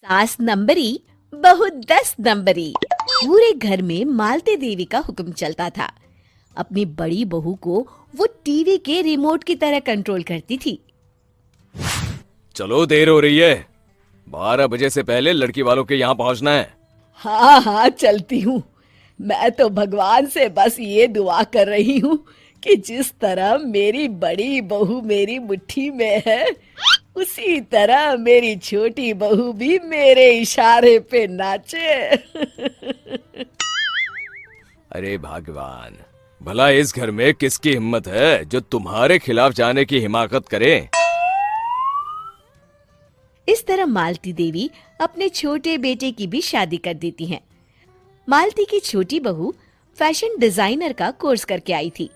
सास नंबरी बहू 10 नंबरी। पूरे घर में मालती देवी का हुक्म चलता था। अपनी बड़ी बहू को वो टीवी के रिमोट की तरह कंट्रोल करती थी। चलो देर हो रही है, 12 बजे से पहले लड़की वालों के यहाँ पहुँचना है। हाँ हाँ चलती हूँ। मैं तो भगवान से बस ये दुआ कर रही हूँ कि जिस तरह मेरी बड़ी बहू मेरी मुट्ठी में है, उसी तरह मेरी छोटी बहू भी मेरे इशारे पे नाचे। अरे भगवान, भला इस घर में किसकी हिम्मत है जो तुम्हारे खिलाफ जाने की हिमाकत करे। इस तरह मालती देवी अपने छोटे बेटे की भी शादी कर देती हैं। मालती की छोटी बहू फैशन डिजाइनर का कोर्स करके आई थी।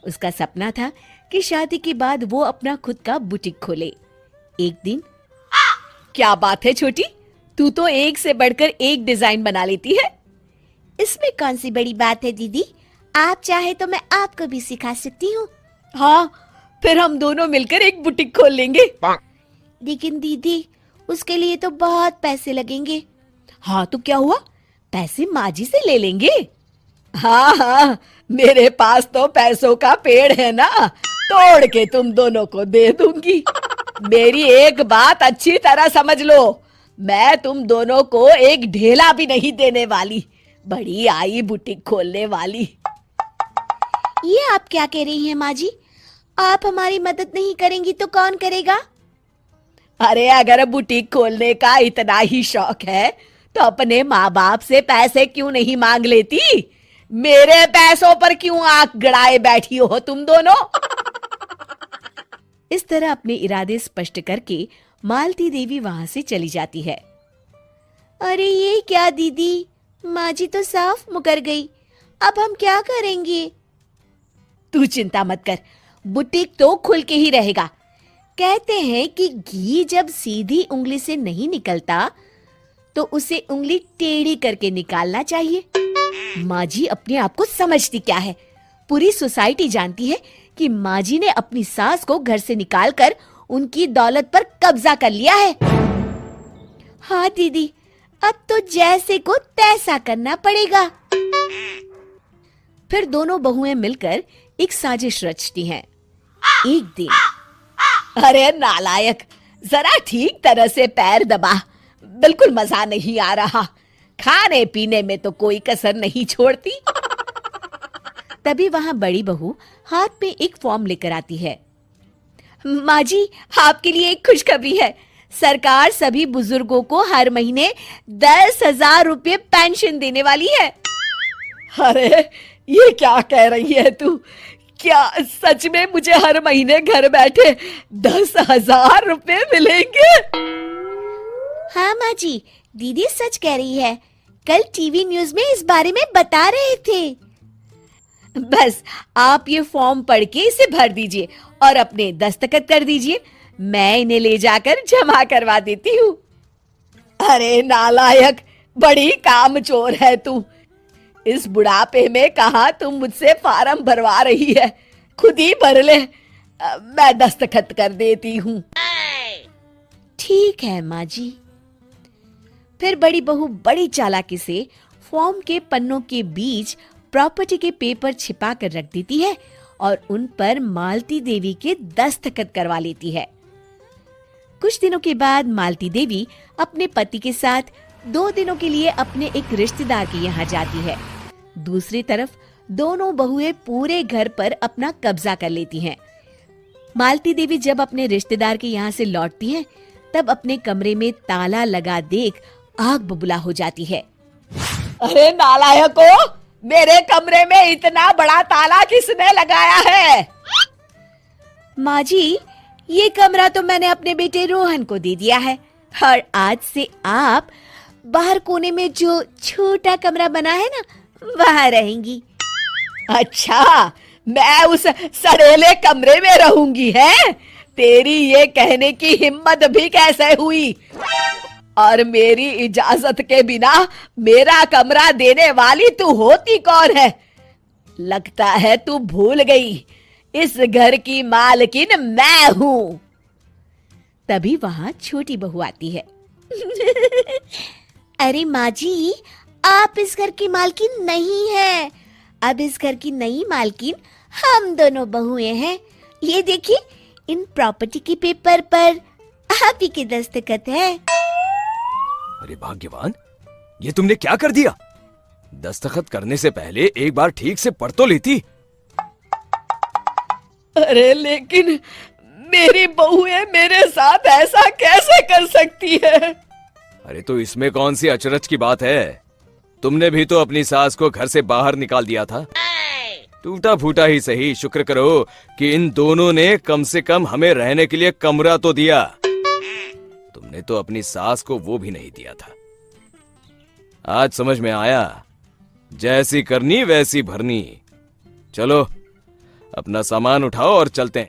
उसका सपना था कि शादी के बाद वो अपना खुद का बुटीक खोले। एक दिन, क्या बात है छोटी, तू तो एक से बढ़कर एक डिजाइन बना लेती है। इसमें कौन सी बड़ी बात है दीदी, आप चाहे तो मैं आपको भी सिखा सकती हूँ। हाँ, फिर हम दोनों मिलकर एक बुटीक खोल लेंगे। लेकिन दीदी, उसके लिए तो बहुत पैसे लगेंगे। हाँ तो क्या हुआ, पैसे माँ जी से ले लेंगे। हाँ हाँ, मेरे पास तो पैसों का पेड़ है ना, तोड़ के तुम दोनों को दे दूंगी। मेरी एक बात अच्छी तरह समझ लो, मैं तुम दोनों को एक ढेला भी नहीं देने वाली। बड़ी आई बुटीक खोलने वाली। ये आप क्या कह रही हैं माँ जी? आप हमारी मदद नहीं करेंगी तो कौन करेगा? अरे अगर बुटीक खोलने का इतना ही शौक है तो अपने माँ बाप से पैसे क्यों नहीं मांग लेती? मेरे पैसों पर क्यों आंख गड़ाए बैठी हो तुम दोनों? इस तरह अपने इरादे स्पष्ट करके मालती देवी वहां से चली जाती है। अरे ये क्या दीदी, माँ जी तो साफ मुकर गई, अब हम क्या करेंगे? तू चिंता मत कर, बुटीक तो खुल के ही रहेगा। कहते हैं कि घी जब सीधी उंगली से नहीं निकलता तो उसे उंगली टेढ़ी करके निकालना चाहिए। माँ जी अपने आप को समझती क्या है? पूरी सोसाइटी जानती है कि माँ जी ने अपनी सास को घर से निकालकर उनकी दौलत पर कब्जा कर लिया है। हाँ दीदी, अब तो जैसे को तैसा करना पड़ेगा। फिर दोनों बहुएं मिलकर एक साजिश रचती हैं। एक दिन, अरे नालायक, जरा ठीक तरह से पैर दबा, बिल्कुल मजा नहीं आ रहा। खाने पीने में तो कोई कसर नहीं छोड़ती। तभी वहां बड़ी बहू हाथ में एक फॉर्म लेकर आती है। माँ जी, आपके लिए एक खुशखबरी है। सरकार सभी बुजुर्गों को हर महीने 10,000 रुपये पेंशन देने वाली है। अरे ये क्या कह रही है तू? क्या सच में मुझे हर महीने घर बैठे 10,000 रुपये मिलेंगे? हाँ माँ जी, दीदी सच कह रही है। कल टीवी न्यूज में इस बारे में बता रहे थे। बस आप ये फॉर्म पढ़ के इसे भर दीजिए और अपने दस्तखत कर दीजिए। मैं इन्हें ले जाकर जमा करवा देती हूँ। अरे नालायक, बड़ी कामचोर है तू। इस बुढ़ापे में कहा तुम मुझसे फार्म भरवा रही है, खुद ही भर ले। मैं दस्तखत कर देती हूँ। ठीक है माँ जी। फिर बड़ी बहू बड़ी चालाकी से फॉर्म के पन्नों के बीच प्रॉपर्टी के पेपर छिपा कर रख देती है और उन पर मालती देवी के दस्तखत करवा लेती है। कुछ दिनों के बाद मालती देवी अपने पति के साथ 2 दिनों के लिए अपने एक रिश्तेदार के यहाँ जाती है। दूसरी तरफ दोनों बहुएं पूरे घर पर अपना कब्जा कर लेती हैं। मालती देवी जब अपने रिश्तेदार के यहाँ से लौटती हैं, तब अपने कमरे में ताला लगा देख आग बबूला हो जाती है। अरे नालायको, मेरे कमरे में इतना बड़ा ताला किसने लगाया है? माँ जी, ये कमरा तो मैंने अपने बेटे रोहन को दे दिया है और आज से आप बाहर कोने में जो छोटा कमरा बना है ना, वहाँ रहेंगी। अच्छा, मैं उस सड़ेले कमरे में रहूंगी है? तेरी ये कहने की हिम्मत भी कैसे हुई? और मेरी इजाजत के बिना मेरा कमरा देने वाली तू होती कौन है? लगता है तू भूल गई, इस घर की मालकिन मैं हूँ। तभी वहां छोटी बहू आती है। अरे माँ जी, आप इस घर की मालकिन नहीं है। अब इस घर की नई मालकिन हम दोनों बहुएं हैं। ये देखिए, इन प्रॉपर्टी के पेपर पर आप ही के दस्तखत है। अरे भाग्यवान, ये तुमने क्या कर दिया? दस्तखत करने से पहले एक बार ठीक से पढ़ तो लेती। अरे लेकिन मेरी बहुएं मेरे साथ ऐसा कैसे कर सकती है? अरे तो इसमें कौन सी अचरज की बात है? तुमने भी तो अपनी सास को घर से बाहर निकाल दिया था। टूटा फूटा ही सही, शुक्र करो कि इन दोनों ने कम से कम हमें रहने के लिए कमरा तो दिया। तुमने तो अपनी सास को वो भी नहीं दिया था। आज समझ में आया, जैसी करनी वैसी भरनी। चलो अपना सामान उठाओ और चलते हैं।